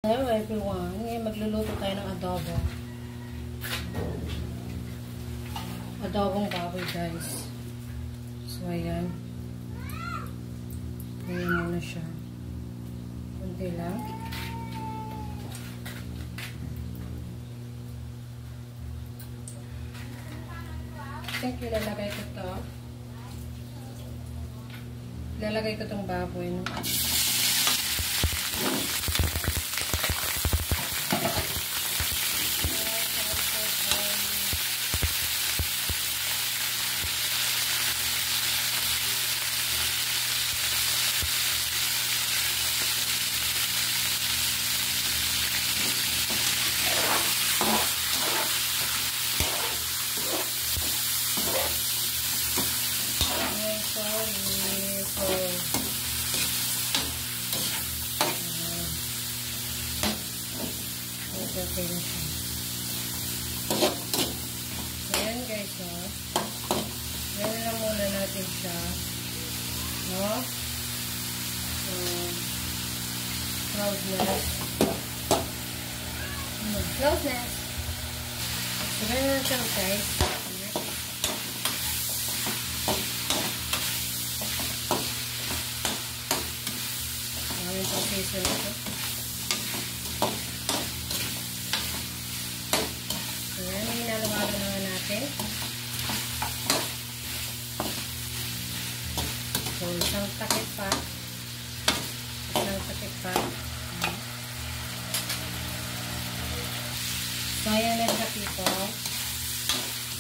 Hello everyone, ngayon magluluto tayo ng adobo. Adobong baboy guys. So ayan. Ayan muna siya. Kunti lang. Think ilalagay ko to. Ilalagay ko tong baboy. No? Okay na siya. Ayan guys, no? Ayan na muna natin siya. No? Cloudness. Cloudness. So, ayan na siya guys. Ayan itong piso nito. Ayan, hinalawagan naman natin. So, isang takip pa. Isang takip pa. So, ayan na siya people.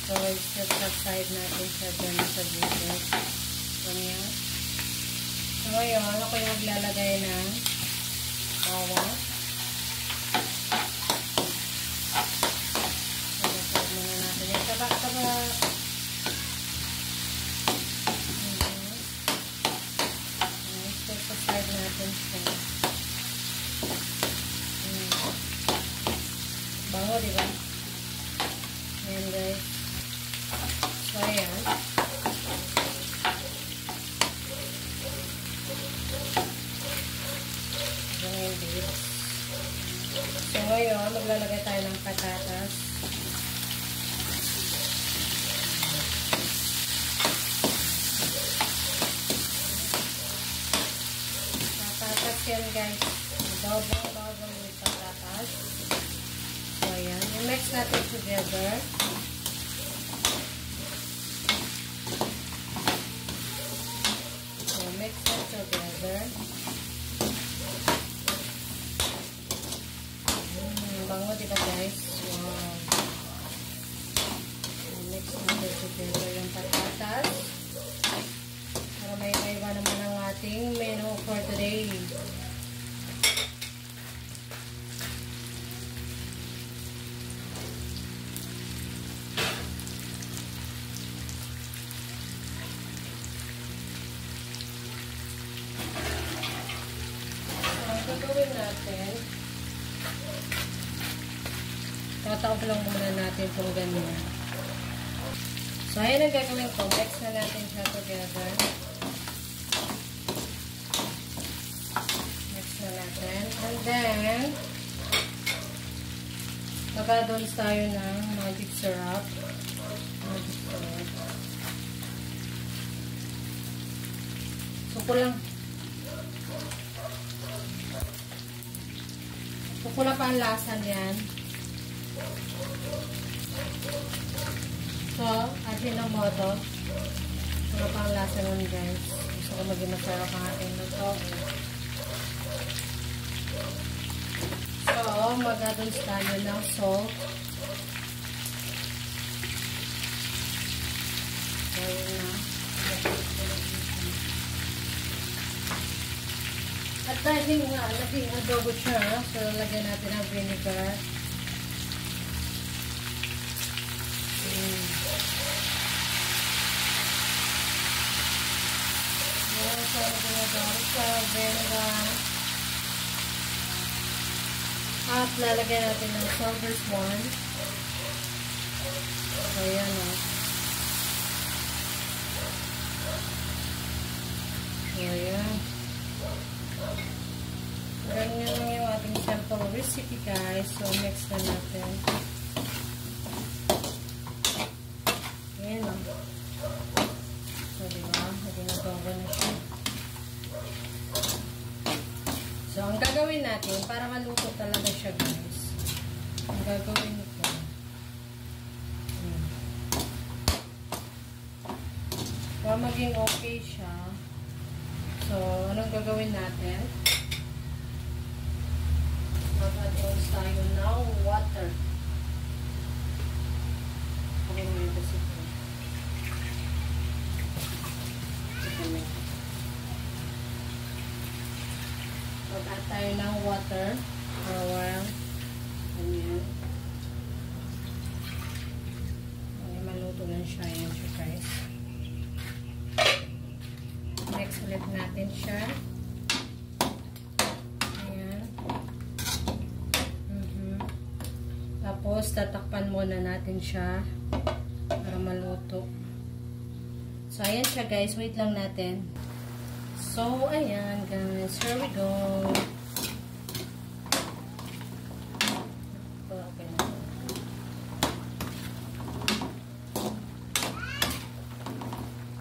So, just outside natin siya dyan sa business. So, ayan. So, ngayon, ako yung maglalagay ng bawang. Taba. Side natin siya. Bango, diba? Ayan, guys. So, ayan. Ayan, guys. So, ngayon, maglalagay tayo ng patatas. Yan guys, adobo with patatas. So ayan, i-mix natin together. So mix it together. Bango diba guys? Wow. Mix natin together yung patatas. Para may iba naman ang ating menu for today. So, ang gagawin natin, tataob lang muna natin kung ganyan. So, ayan ang gagawin ko. Mix na natin siya together. Na natin. And then, magkadons tayo ng magic syrup. Suko lang. Suko lang pa ang lasa niyan. So, atin ng moto. Suko pa ang lasa nun guys. Gusto ko maging masarap ang ating luto. So, mag-addons tayo ng salt. Ayan na. At dahil nga, naging adobo siya, so lagyan natin ng vinegar. Ayan, so lagyan sa vinegar. At lalagyan natin ng silver swan. So, ayan o. So, ayan. Ganyan lang yung ating simple recipe, guys. So, mix na natin. Ayan lang. So, diba? Ginagawa na siya. So, ang gagawin natin, para maluto talaga siya, guys. Ang gagawin ito. Para maging okay siya. So, anong gagawin natin? Mag-add tayo ng water. Okay mo yung kasi ito. Mag-add tayo ng water for a while. Ganyan. Okay, maluto na siya. Ayan siya, guys. Mix ulit natin siya. Tapos, tatakpan muna natin siya para maluto. So, ayan siya, guys. Wait lang natin. So, ayan, guys. Here we go. Okay na.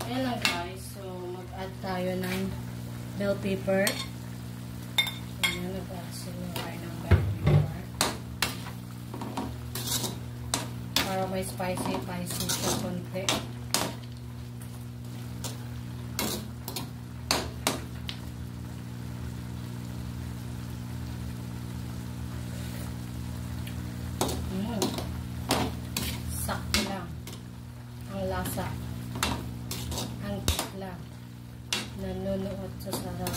Ayan lang, guys. So, mag-add tayo ng bell pepper. Ayan, nag-add sila tayo ng bell pepper. Para may spicy siya konti. Sakto lang. Ang lasa. Ang tikla. Nanunuot sa sarap.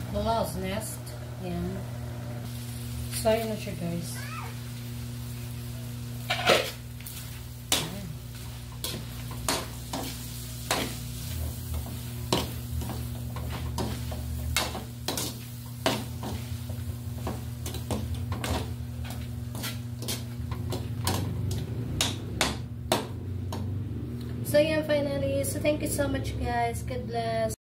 Bulao's nest. Ayan. So, yun na siya, guys. Ayan. So, yan, finally. So, thank you so much, guys. God bless.